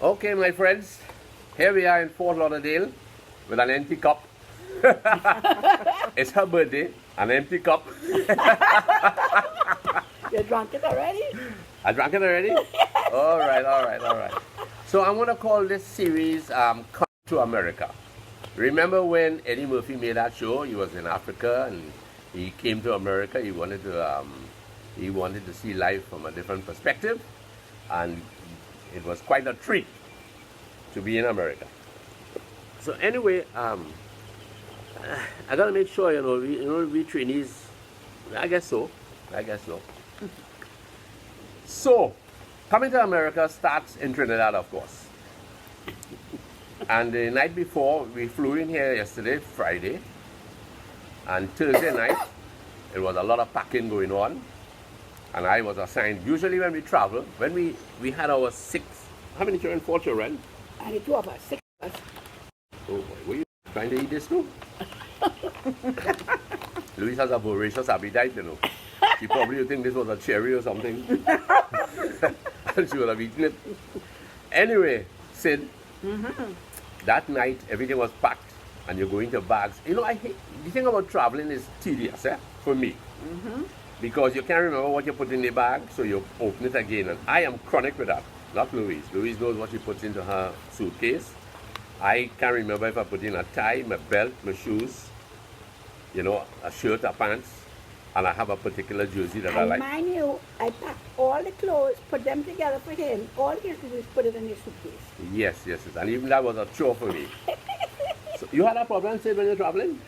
Okay, my friends, here we are in Fort Lauderdale with an empty cup. It's her birthday, an empty cup. You drank it already? I drank it already? All right. So I'm going to call this series Come to America. Remember when Eddie Murphy made that show? He was in Africa and he came to America. He wanted to see life from a different perspective, and it was quite a treat to be in America. So anyway, I gotta make sure we Trinis. I guess so. So, coming to America starts in Trinidad, of course. And the night before, we flew in here yesterday, Friday, and Thursday night, it was a lot of packing going on. And I was assigned, usually when we travel, when we had our how many children? 4 children? And the 2 of us, 6 of us. Oh boy, were you trying to eat this too? Louise has a voracious appetite, you know. She probably would think this was a cherry or something. And she would have eaten it. Anyway, Sid, that night everything was packed and you're going to bags. You know, the thing about traveling is tedious, for me. Because you can't remember what you put in the bag, so you open it again. And I am chronic with that, not Louise. Louise knows what she puts into her suitcase. I can't remember if I put in a tie, my belt, my shoes, a shirt, a pants, and I have a particular jersey that I like. Mind you, I packed all the clothes, put them together for him. All he has to do is put it in his suitcase. Yes. And even that was a chore for me. So you had a problem, Sid, when you're traveling?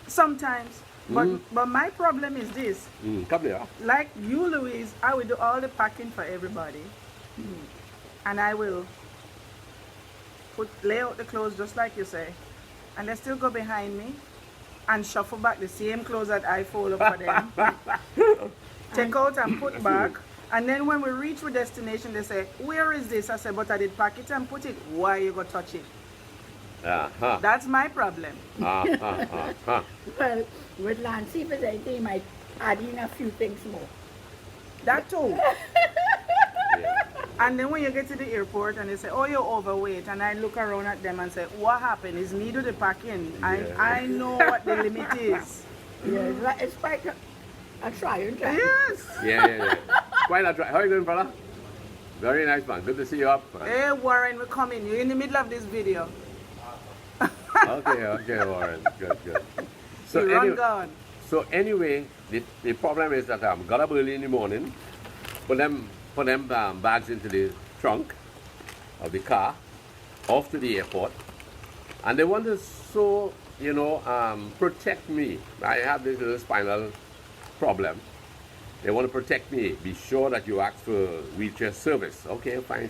Sometimes. But my problem is this. Come here. Like you, Louise, I will do all the packing for everybody. And I will lay out the clothes just like you say. And they still go behind me and shuffle back the same clothes that I fold up for them. Take out and put back. And then when we reach our destination, they say, where is this? I say, but I did pack it and put it. Why you go touch it? That's my problem. Well, with Lancy, if anything, he might add in a few things more. That too. And then when you get to the airport and they say, oh, you're overweight, and I look around at them and say, what happened? Is me do the packing? I know what the limit is. Yeah, it's quite a trying time. Yes. Yeah. Quite a try. How are you doing, brother? Very nice, man. Good to see you up. Hey, Warren, we're coming. You're in the middle of this video. Okay, Warren. Good. So anyway, the problem is that I got up early in the morning, put them bags into the trunk of the car, off to the airport, and they want to protect me. I have this little spinal problem. They want to protect me. Be sure that you ask for wheelchair service. Okay, fine.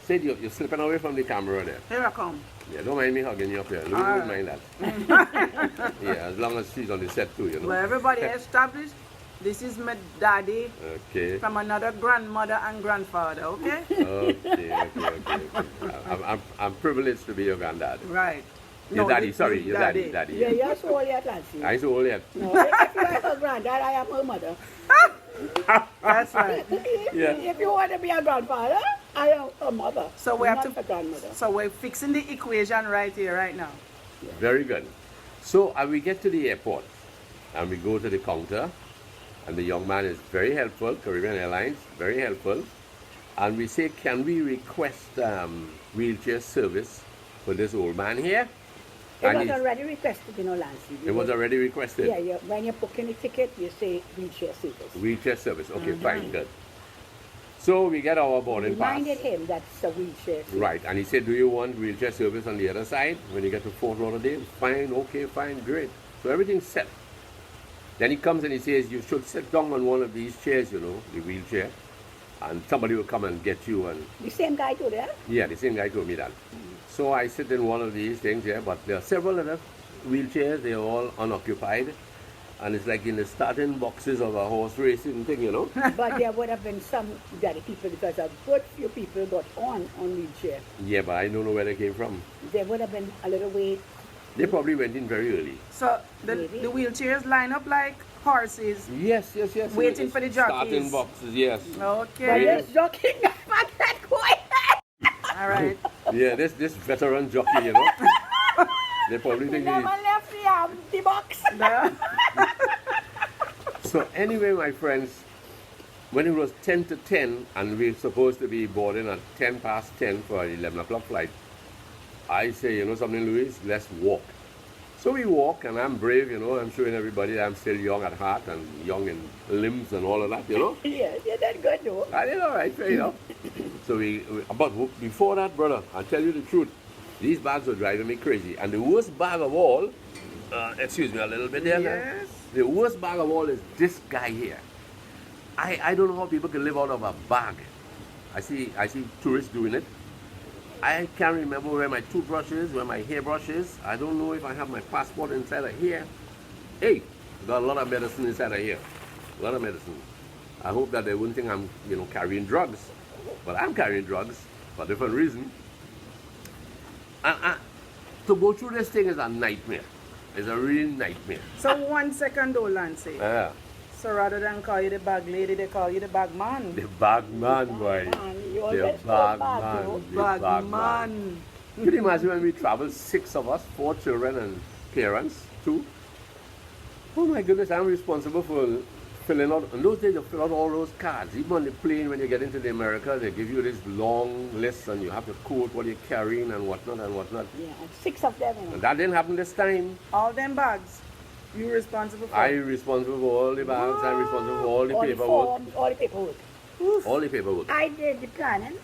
Said you're slipping away from the camera there. Here I come. Yeah, don't mind me hugging you up here. Louise won't mind that. Yeah, as long as she's on the set too, Well, everybody established. This is my daddy. Okay. From another grandmother and grandfather, okay? Okay. I'm privileged to be your granddad. Right. Your daddy. Yeah, you're so old yet, Lancy. I'm so old yet. No, if you are her granddad, I am her mother. That's right. Yeah. If you want to be a grandfather, I am her mother. So we have not a grandmother. So we're fixing the equation right here, right now. Yeah. Very good. So we get to the airport and we go to the counter, and the young man is very helpful, Caribbean Airlines, very helpful. And we say, can we request wheelchair service for this old man here? It was already requested, Lancy. It was already requested? Yeah, when you're booking a ticket, you say wheelchair service. Wheelchair service, okay, fine, good. So we get our boarding pass. Reminded him that's a wheelchair service. Right, and he said, do you want wheelchair service on the other side when you get to Fort Lauderdale? Fine, okay, fine, great. So everything's set. Then he comes and he says, you should sit down on one of these chairs, the wheelchair, and somebody will come and get you. And the same guy told that? Yeah, the same guy told me that. So I sit in one of these things here, but there are several other wheelchairs, they're all unoccupied. And it's like in the starting boxes of a horse racing thing, But there would have been some other people, because a good few people got on wheelchair. Yeah, but I don't know where they came from. There would have been a little wait. They probably went in very early. So the wheelchairs line up like horses. Yes. Waiting for the jockeys. Starting boxes, yes. Okay. But this jockey never get quiet. All right. Yeah, this veteran jockey, you know. They probably We think never he... left the box. So anyway, my friends, when it was 10 to 10 and we were supposed to be boarding at 10 past 10 for an 11 o'clock flight, I say, you know something, Louis, let's walk. So we walk, and I'm brave, you know. I'm showing everybody that I'm still young at heart and young in limbs and all of that, you know. Yes, you did good though. I did all right, you know. So but before that, brother, I'll tell you the truth. These bags were driving me crazy. And the worst bag of all, excuse me a little bit there. Yes. The worst bag of all is this guy here. I don't know how people can live out of a bag. I see tourists doing it. I can't remember where my toothbrush is, where my hairbrush is. I don't know if I have my passport inside of here. Hey, got a lot of medicine inside of here. A lot of medicine. I hope that they wouldn't think I'm, you know, carrying drugs. But I'm carrying drugs for a different reason. And to go through this thing is a nightmare. It's a real nightmare. So 1 second, though, Lancy. Yeah. So rather than call you the bag lady, they call you the bag man. The bag man, boy. You The always bag feel bad, man. though. The Bag man. Can you imagine when we travel, 6 of us, 4 children and parents, 2? Oh my goodness, I'm responsible for filling out. In those days, you fill out all those cards. Even on the plane, when you get into the America, they give you this long list and you have to quote what you're carrying and whatnot and whatnot. Yeah, and 6 of them. And that didn't happen this time. All them bags, you responsible for. I'm responsible for all the bags, I'm responsible for all the all the paperwork. forms, all the paperwork. All the paperwork. I did the planning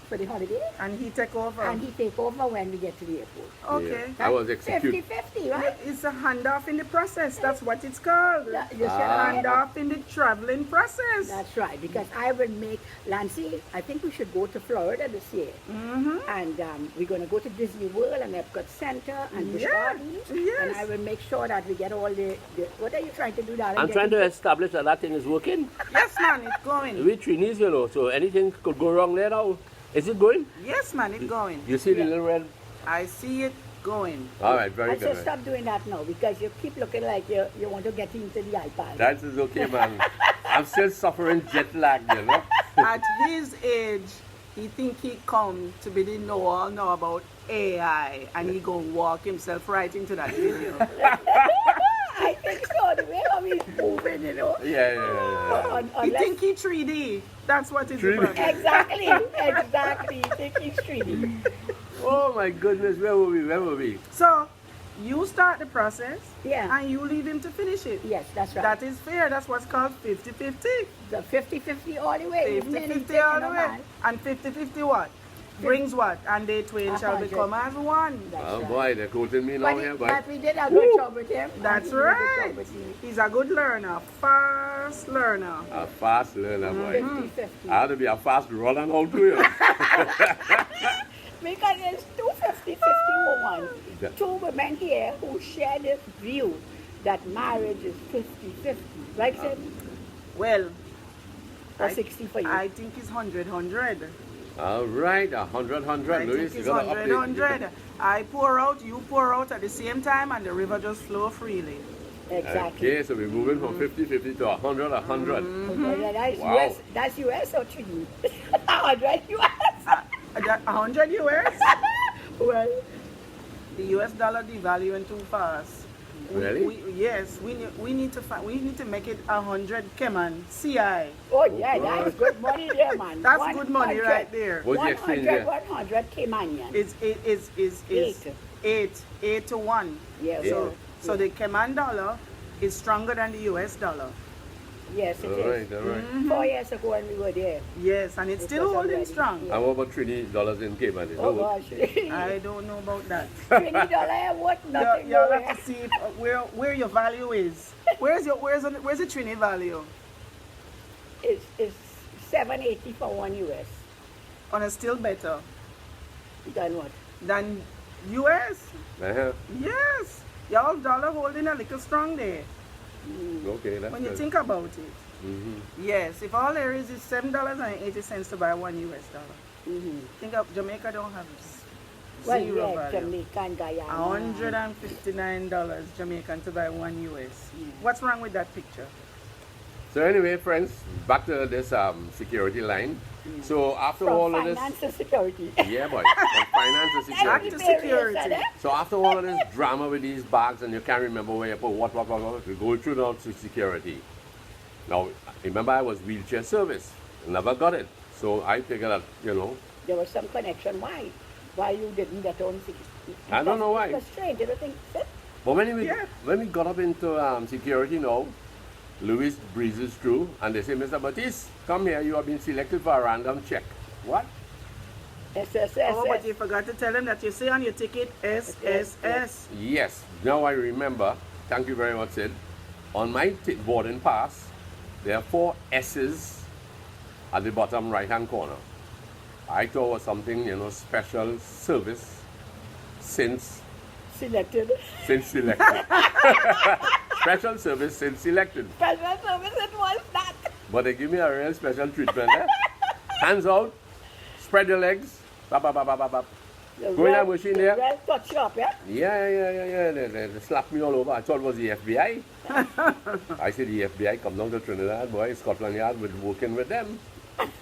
for the holiday, And he take over. and he take over when we get to the airport. Okay. Yeah. I was executed. 50-50, right? It's a handoff in the process. That's what it's called. Yeah, you said Handoff in the traveling process. That's right, because I will make, Lancy, I think we should go to Florida this year. And we're going to go to Disney World and Epcot Center and Busch Yeah, Gardens. yes. And I will make sure that we get all the what are you trying to do, darling? I'm trying to establish that that thing is working. Yes, man, it's going. With Trinis, you know, so anything could go wrong there now. Is it going? Yes, man, it's going. You see the Yeah. little red? I see it going. All right, very I good. should stop doing that now because you keep looking like you want to get into the iPad. That is okay, man. I'm still suffering jet lag, you know. At his age, he think he come to be the know-all now about AI, and he gonna walk himself right into that video. I think so, the way how he's moving, you know. Yeah. He Unless- think he 3D. That's what it's 3D. about. Exactly. Think he's treaty. Oh my goodness, where were we? So, you start the process, Yeah. and you leave him to finish it. Yes, that's right. That is fair. That's what's called 50-50. The 50-50 all the way. Even anything, 50-50 all you the know, way. man. And 50-50 what? Brings what? And they twain shall 100. become as one. That's Oh right. boy, they're quoting me now But, here, but boy. we did a good job with him. That's And he did a good right. job with me. He's a good learner, fast learner. A fast learner, boy. 50-50. I have to be a fast runner now too. Because there's two 50-50 women, Yeah. two women here who share this view that marriage is 50-50. Right, Sid? Well, Or I- 60 for you? I think it's 100-100. All right, 100, I Louis. think You it's gotta update. 100-100. I pour out, you pour out at the same time, and the river just flow freely. Exactly. Okay, so we're moving from 50-50 to 100. Okay, that's, Wow. US, that's US or Trini? 100 US. 100 US? Well, The US dollar devaluing too fast. Really? Yes, we need to make it 100 Keman CI. oh yeah, that's good money there, man. That's good money 100. right there. What's the exchange 100, there? 100 Caymanian. Is eight to one. Yeah, So the Cayman dollar is stronger than the US dollar. yes, it All is. right, all right. 4 years ago when we were there. Yes, and it's It still was holding already- strong. yeah. And what about $20 in Cayman? Oh gosh. I don't know about that. $20 what? Nothing You'll nowhere. have to see if, where your value is. Where's the Trini value? It's $7.80 for 1 US. On a still better Then what? than US. Uh-huh. Yes, y'all dollar holding a little strong there. Okay, that's When you good. think about it. Mhm. Yes, if all there is $7.80 to buy $1 US. Mm-hmm. Think of Jamaica don't have Well, zero yeah, value. Jamaican, Guyana. $159 Jamaican to buy $1 US. Yeah. What's wrong with that picture? So anyway, friends, back to this security line. So after From all of finance this, to security. yeah, boy, from finance to Back security. to security. So after all of this drama with these bags and you can't remember where you put what, we go through now to security. Now, remember I was wheelchair service, never got it. So I figured that, you know, There was some connection. Why you didn't get on security? I don't know why. It was strange. You don't think so? but Yeah. when we got up into security now, Louis breezes through and they say, Mr. Batiste, come here, you have been selected for a random check. What? SSS. Oh, but you forgot to tell them that you say on your ticket SSS. Yes, now I remember. Thank you very much, Sid. On my boarding pass, there are 4 S's at the bottom right-hand corner. I thought it was something, you know, special service since Selected. selected. Special service since selected. Special service, it was that. But they give me a real special treatment. Hands out, spread your legs. Bap, bap, bap, bap, bap, bap. Go in that machine there. Well, touch you up, yeah? Yeah. They slapped me all over. I thought it was the FBI. I said the FBI come down to Trinidad, boy, Scotland Yard, with working with them.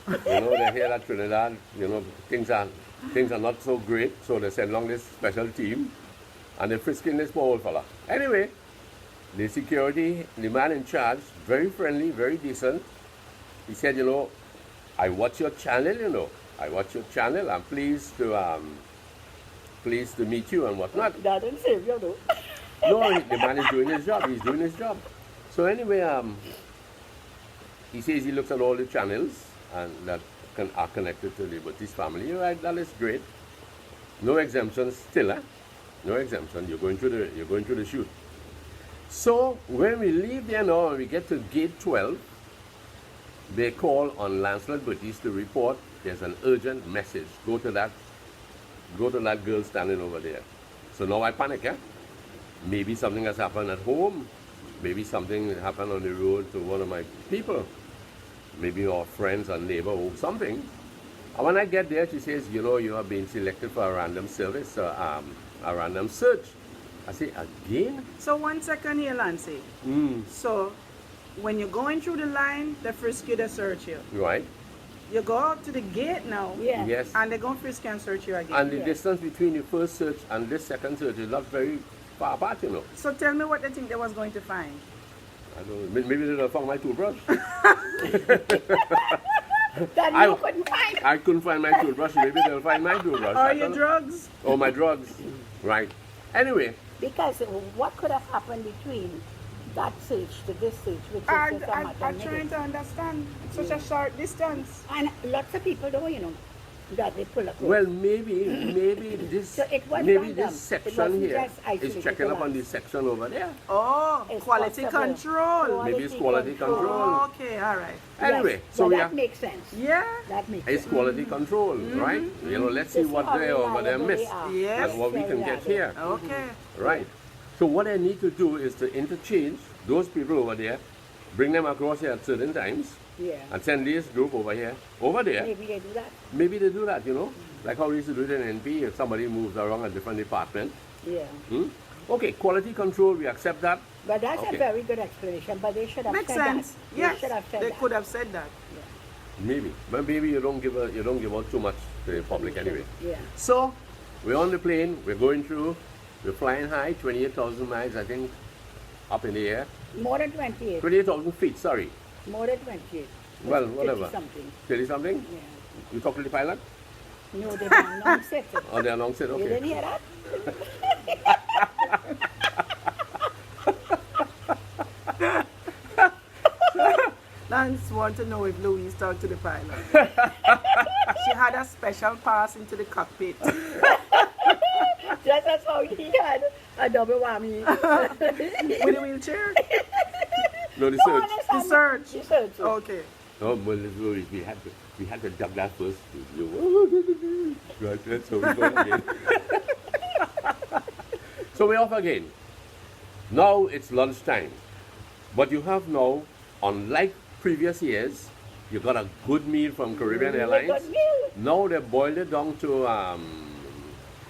You know, they hear that Trinidad, you know, things are not so great, so they send along this special team, and they're frisking this poor old fella. Anyway, the security, the man in charge, very friendly, very decent. He said, you know, I watch your channel, you know. I watch your channel. I'm pleased to meet you and whatnot. That didn't save you, though. No, the man is doing his job. He's doing his job. So anyway, he says he looks at all the channels and that are connected to the Batiste family. You're right, that is great. No exemptions still, eh? No exemption. You're going through the shoot. So when we leave there now and we get to gate 12, they call on Lancelot Batiste to report there's an urgent message. Go to that girl standing over there. So now I panic, eh? Maybe something has happened at home. Maybe something happened on the road to one of my people. Maybe our friends or neighbor or something. And when I get there, she says, you know, you have been selected for a random service, a random search. I say, again? So 1 second here, Lancy. So when you're going through the line, they frisk you, they search you. Right. You go out to the gate now. Yeah. Yes. And they're going to frisk you and search you again. And the Yeah. distance between the first search and this second search is not very far apart, you know. So tell me what they think they was going to find. I don't know. Maybe they'll found my toothbrush. That I- you couldn't find. I couldn't find my toothbrush. Maybe they'll find my toothbrush. I Or your don't know. drugs. Oh, my drugs. Right. Anyway, Because what could have happened between that stage to this stage, which is I'm just a matter of trying minutes. to understand. It's such a short distance. And lots of people don't, you know, that they pull across. well, maybe this So it was maybe random. this It section wasn't here just isolated is checking up on to this section over there. Oh, It's quality possible. control. Maybe it's quality control. Oh, okay, all right. Anyway, Yes, so that yeah, makes sense. Yeah. That makes it's sense. quality control, right? You know, let's see Just what how they over there reliable miss they are. Yes. and what we can get here. Okay. Right. So what I need to do is to interchange those people over there, bring them across here at certain times, Yeah. and send this group over here, over there. Maybe they do that. Maybe they do that, you know, like how we used to do it in NP if somebody moves around a different department. Yeah. Okay, quality control, we accept that. But that's Okay. a very good explanation. But they should have Makes said sense. that. Yes. They should have said They that. could have said that. Maybe, but maybe you don't give out too much to the public anyway. Yeah. So we're on the plane, we're going through, we're flying high, 28,000 miles, I think, up in the air. More than 28. 28,000 feet, sorry. More than 28. Well, It's whatever. 30-something. 30 something? Yeah. You talk to the pilot? No, they don't announce it. Oh, they announced it, You okay. didn't hear that? Lance want to know if Louise talked to the pilot. She had a special pass into the cockpit. Just as how he had a double whammy. With a wheelchair? No, the No, search. understand. The search. The search. Okay. Oh, well, we had to duck that first. Right, that's how we go again. So we're off again. Now it's lunchtime. But you have now, unlike previous years, you got a good meal from Caribbean Airlines. Good meal. Now they boiled it down to,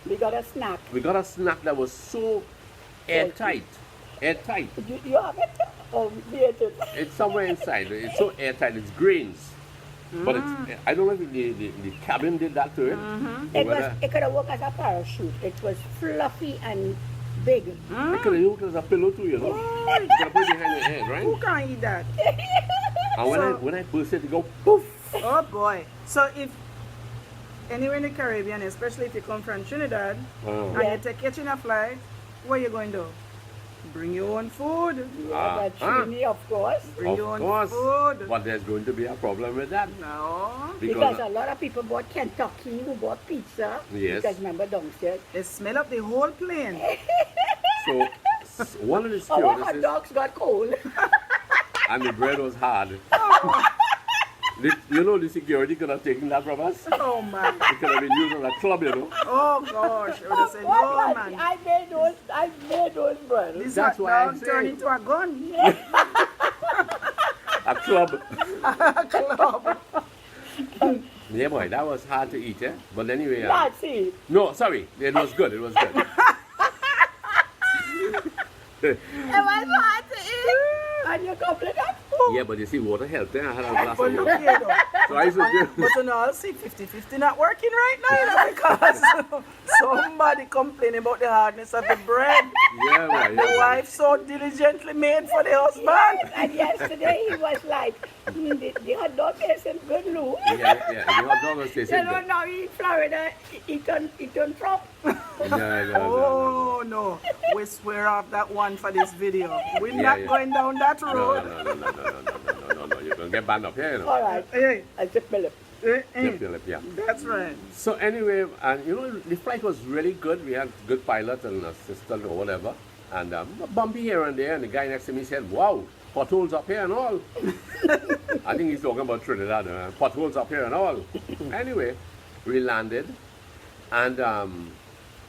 We got a snack. we got a snack that was so airtight. Airtight. You have it? Oh, we ate it. It's somewhere inside. It's so airtight. It's grains. But it's, I don't know if the cabin did that to it. It could have worked as a parachute. It was fluffy and big. It could have used as a pillow too, you know. You could have put it behind your head, right? Who can eat that? And when I burst it, it go poof. Oh boy. So if anywhere in the Caribbean, especially if you come from Trinidad, and you're catching a flight, what are you going to do? Bring your own food. Yeah, but Trinis, of course. Bring your Of own course. food. But there's going to be a problem with that. No. Because a lot of people bought Kentucky, who bought pizza. Yes. Because remember downstairs. They smell up the whole plane. So one of the Our hot stewardesses, dogs got cold. and the bread was hard. You know the security could have taken that from us. Oh man. It could have been used as a club, you know. Oh gosh. I would have said, no What? man. I made those bread. This That's hot why I'm dog turned saying. into a gun. A club. Club. Yeah, boy, that was hard to eat, eh? But anyway, That's it. no, sorry, it was good. It was good. It was hard to eat. And you complain that food. Yeah, but you see, water helped. Eh? I had a glass But of look water. here though. So I used to do. But you know, I'll see 50-50 not working right now, you know, because somebody complaining about the hardness of the bread. Yeah, boy. The wife so diligently made for the husband. And yesterday he was like, the hot dog tasted good, Lou. Yeah. The hot dog was tasting You know, good. now in Florida, he turned prop. Yeah. Oh no, we swear off that one for this video. We're Yeah, not yeah. going down that No, road. no. You're going to get banned up here, you know. All right. Hey, I took my lip. Yeah, Philip, yeah. that's right. So anyway, and you know, the flight was really good. We had good pilot and assistant or whatever. And bumpy here and there. And the guy next to me said, wow, potholes up here and all. I think he's talking about Trinidad. Potholes up here and all. Anyway, we landed. And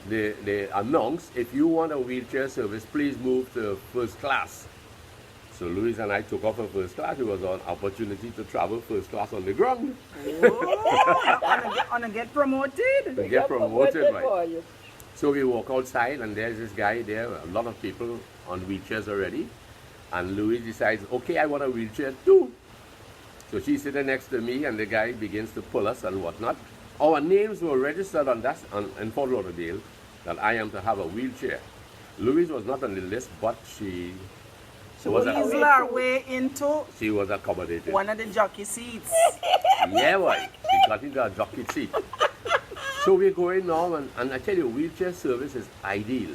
they announced, if you want a wheelchair service, please move to first class. So Louise and I took off for first class. It was an opportunity to travel first class on the ground. Oh, wanna get promoted? To get promoted, for right? you. So we walk outside and there's this guy there, a lot of people on wheelchairs already. And Louise decides, okay, I want a wheelchair too. So she's sitting next to me and the guy begins to pull us and whatnot. Our names were registered in Fort Lauderdale that I am to have a wheelchair. Louise was not on the list, but she was Weasel our way into she was accommodated. one of the jockey seats. Yeah, boy. She got into a jockey seat. So we're going now, and I tell you, wheelchair service is ideal.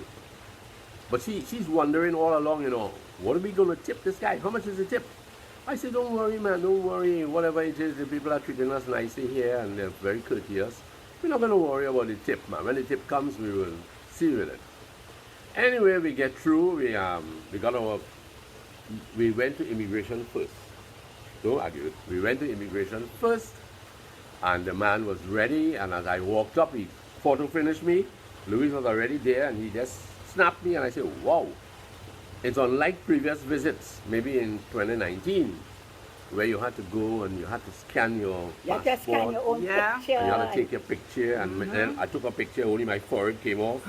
But she's wondering all along, you know, what are we going to tip this guy? How much is the tip? I said, don't worry, man, don't worry. Whatever it is, the people are treating us nicely here, and they're very courteous. We're not going to worry about the tip, man. When the tip comes, we will see with it. Anyway, we get through. We went to immigration first. Don't argue. We went to immigration first, and the man was ready. And as I walked up, he photo finished me. Louis was already there, and he just snapped me, and I said, wow. It's unlike previous visits, maybe in 2019, where you had to go and you had to scan your You have to passport. scan your own Yeah. picture. And you had to take your picture, and then I took a picture, only my forehead came off,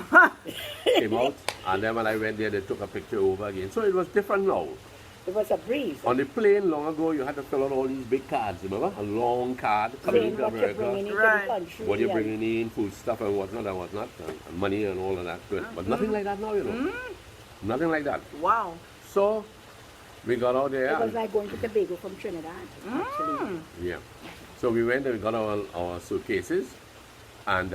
came out, and then when I went there, they took a picture over again. So it was different now. It was a breeze. On the plane long ago, you had to fill out all these big cards, remember? A long card coming Saying into what you're America. bringing into Right. the country. What you're and- bringing in, food stuff and whatnot, and money and all of that. Good. But nothing like that now, you know. Nothing like that. Wow. So we got out there. It was and- like going to Tobago from Trinidad, actually. Yeah. So we went and we got our suitcases, and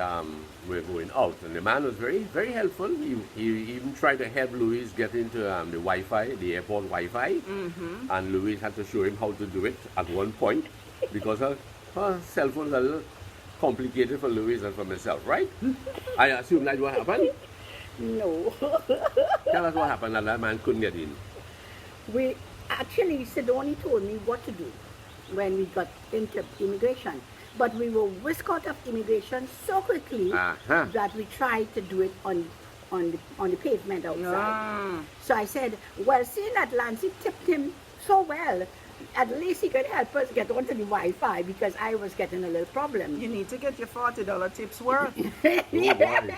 we're going out. And the man was very, very helpful. He even tried to help Louise get into the Wi-Fi, the airport Wi-Fi. And Louise had to show him how to do it at one point, because her cell phone is a little complicated for Louise and for myself, right? I assume that's what happened. No. Tell us what happened, that man couldn't get in. We actually, Sydoni told me what to do when we got into immigration. But we were whisked out of immigration so quickly Uh-huh. that we tried to do it on the pavement outside. Ah. So I said, well, seeing that Lancy tipped him so well, at least he could help us get onto the Wi-Fi, because I was getting a little problem. You need to get your $40 tips worth. Oh boy.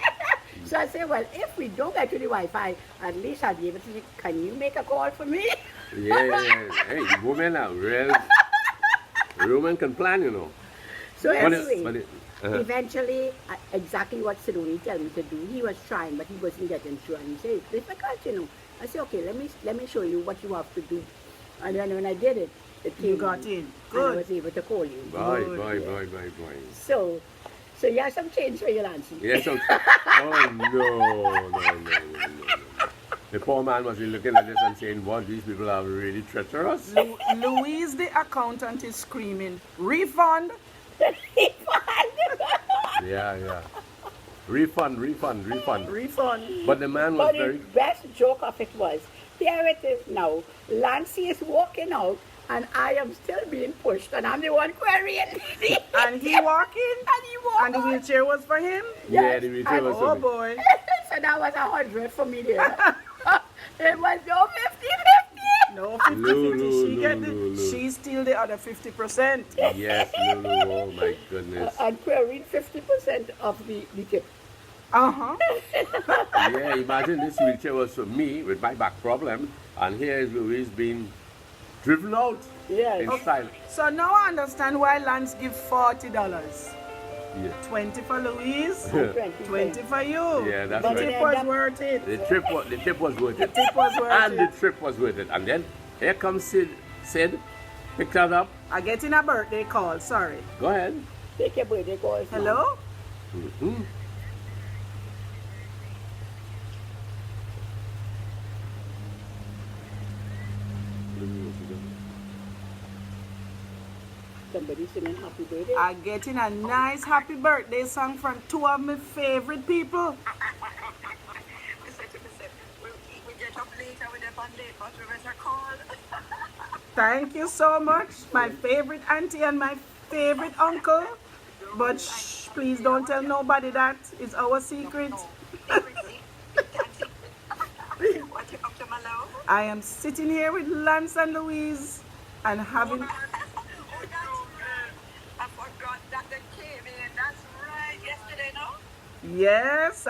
So I said, well, if we don't get to the Wi-Fi, at least I'll be able to say, can you make a call for me? Yeah. Hey, women are real. Women can plan, you know. So But anyway, it- eventually, exactly what Sydoni told me to do, he was trying, but he wasn't getting through. And he said, it's difficult, you know. I said, okay, let me show you what you have to do. And then when I did it, it came You got in. and I Good. was able to call you. Bye. Yeah. So you have some change for you, Nancy. Yes, oh no. The poor man must be looking at this and saying, what, these people are really treacherous? Louise, the accountant, is screaming, refund. Yeah. Refund. Refund. But the man was But very... the best joke of it was, here it is now, Lancy is walking out, and I am still being pushed, and I'm the one querying. And he walking? And he walked And the out. wheelchair was for him? Yeah, the wheelchair was Oh for me. boy. So that was 100 for me there. It was no 50-50. No, 50-50. She get Lulu. she steal the other 50%. Yes, Lulu, oh my goodness. And queried 50% of the tip. Uh-huh. Yeah, imagine this wheelchair was for me with my back problem, and here is Louise being driven out Yes. in style. So now I understand why Lance give $40. Yeah. 20 for Louise, 20. 20 for you. Yeah, that's the right. tip was worth it. The trip was worth it. Tip was worth And the it. trip was worth it. And then here comes Sid, picked that up. I get in a birthday call, sorry. Go ahead. Take your birthday calls. now. Hello? Mhm. Somebody singing happy birthday. I getting a nice happy birthday song from two of my favorite people. We get up later with the fun date, but we better call. Thank you so much, my favorite auntie and my favorite uncle. But shh, please don't tell nobody that. It's our secret. What you up to, my love? I am sitting here with Lance and Louise and having... Oh, that's right. I forgot that they came in. That's right. Yesterday, no? Yes,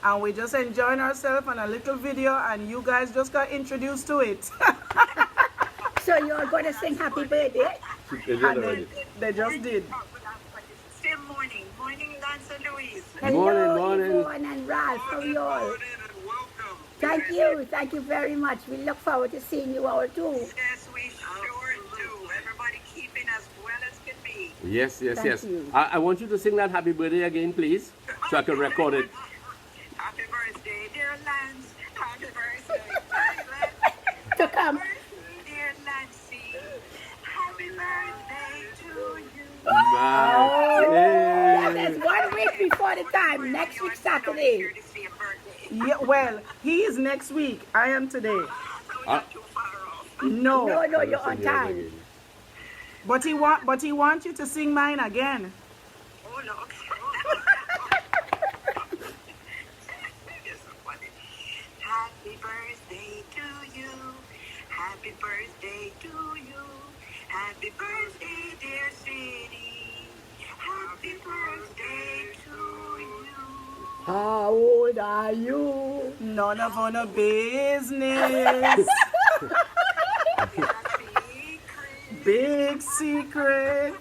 and we just enjoying ourselves on a little video, and you guys just got introduced to it. So you're going to sing happy birthday? And they just did. Still morning. Morning, Lance and Louise. Hello, Morning. Yvonne and Ralph. How are you all? Morning and welcome. Thank you. Thank you very much. We look forward to seeing you all too. Yes, we sure do. Everybody keeping as well as can be. Yes. Thank you. I want you to sing that happy birthday again, please, so I can record it. Happy birthday, dear Lance. Happy birthday, To come. dear Nancy. Happy birthday to you. That is 1 week before the time. Next week, Saturday. Here to see a birthday. Yeah, well, he is next week. I am today. So we're not too far off. No, No, you're on time. but he wants you to sing mine again. Oh, no. You're so funny. Happy birthday to you. Happy birthday to you. Happy birthday, dear Sydney. Happy birthday to you. How old are you? None of our business. Secret. Big secret.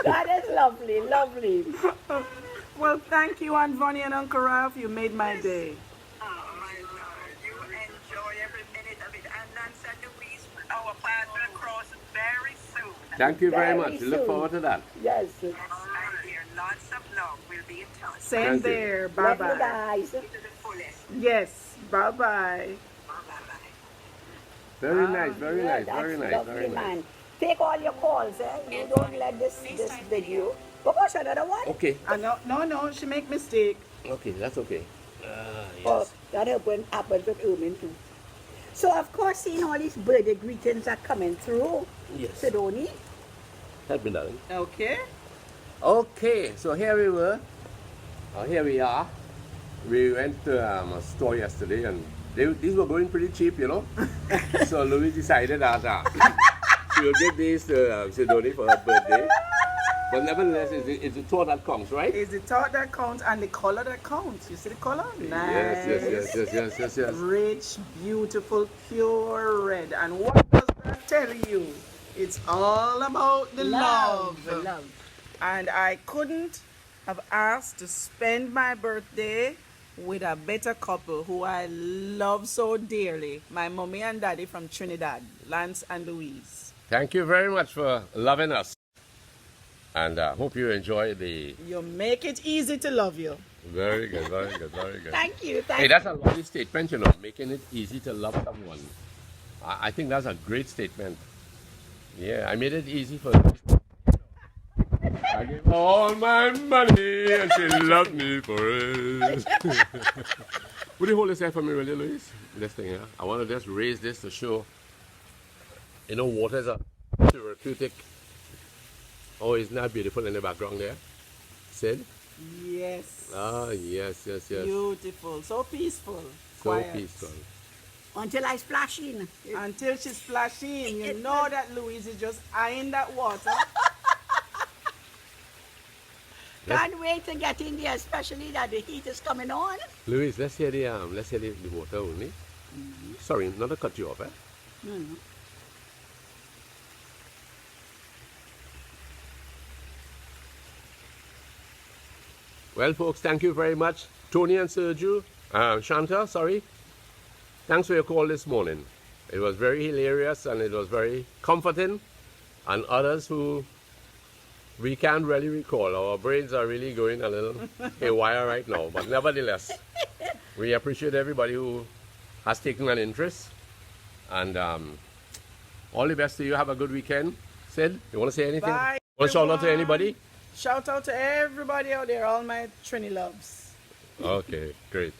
That is lovely, lovely. Well, thank you, Aunt Vonnie and Uncle Ralph. You made my day. Oh, my Lord. You enjoy every minute of it. And Lance and Louise, our paths will cross very soon. Thank you very Very much. We look soon. forward to that. Yes. Yes, my dear. Lots of love. We'll be in touch. Same Thank you. there. Love you Bye-bye. guys. To the fullest. Yes, bye-bye. Bye-bye. Very nice, very Yeah, nice, that's very nice, lovely, very nice. man. Take all your calls, eh? You don't let this video. Oh gosh, another one? Okay, No, she make mistake. okay, that's okay. Oh, that happened with Ermin too. So of course, seeing all these birthday greetings are coming through. Yes. Sydoni. Help me, darling. Okay. Okay, so here we were. Here we are. We went to a store yesterday, and these were going pretty cheap, you know. So Louis decided that she will give these to Sydoni for her birthday. But nevertheless, it's the thought that counts, right? It's the thought that counts and the color that counts. You see the color? Nice. Yes. Rich, beautiful, pure red. And what does that tell you? It's all about the love. The love. And I couldn't have asked to spend my birthday with a better couple who I love so dearly. My mommy and daddy from Trinidad, Lance and Louise. Thank you very much for loving us. And I hope you enjoy the... You make it easy to love you. Very good. Thank you. Hey, that's a lovely statement, you know, making it easy to love someone. I think that's a great statement. Yeah, I made it easy for her. I gave her all my money and she loved me for it. Would you hold this here for me really, Louise? This thing here. I want to just raise this to show, you know, water is a therapeutic. Oh, isn't that beautiful in the background there? Sid? Yes. Ah, yes. Beautiful. So peaceful. So Quiet. peaceful. Until I splash in. Until she's splashing. You know that Louise is just eyeing that water. Can't wait to get in there, especially that the heat is coming on. Louise, let's hear the water only. Sorry, not to cut you off, eh? No. Well, folks, thank you very much. Tony and Sergio, Shanta, sorry. Thanks for your call this morning. It was very hilarious and it was very comforting. And others who we can't really recall. Our brains are really going a little haywire right now. But nevertheless, we appreciate everybody who has taken an interest. And all the best to you. Have a good weekend. Sid, you want to say anything? Bye. Want to shout out to anybody? Shout out to everybody out there, all my Trini loves. Okay, great.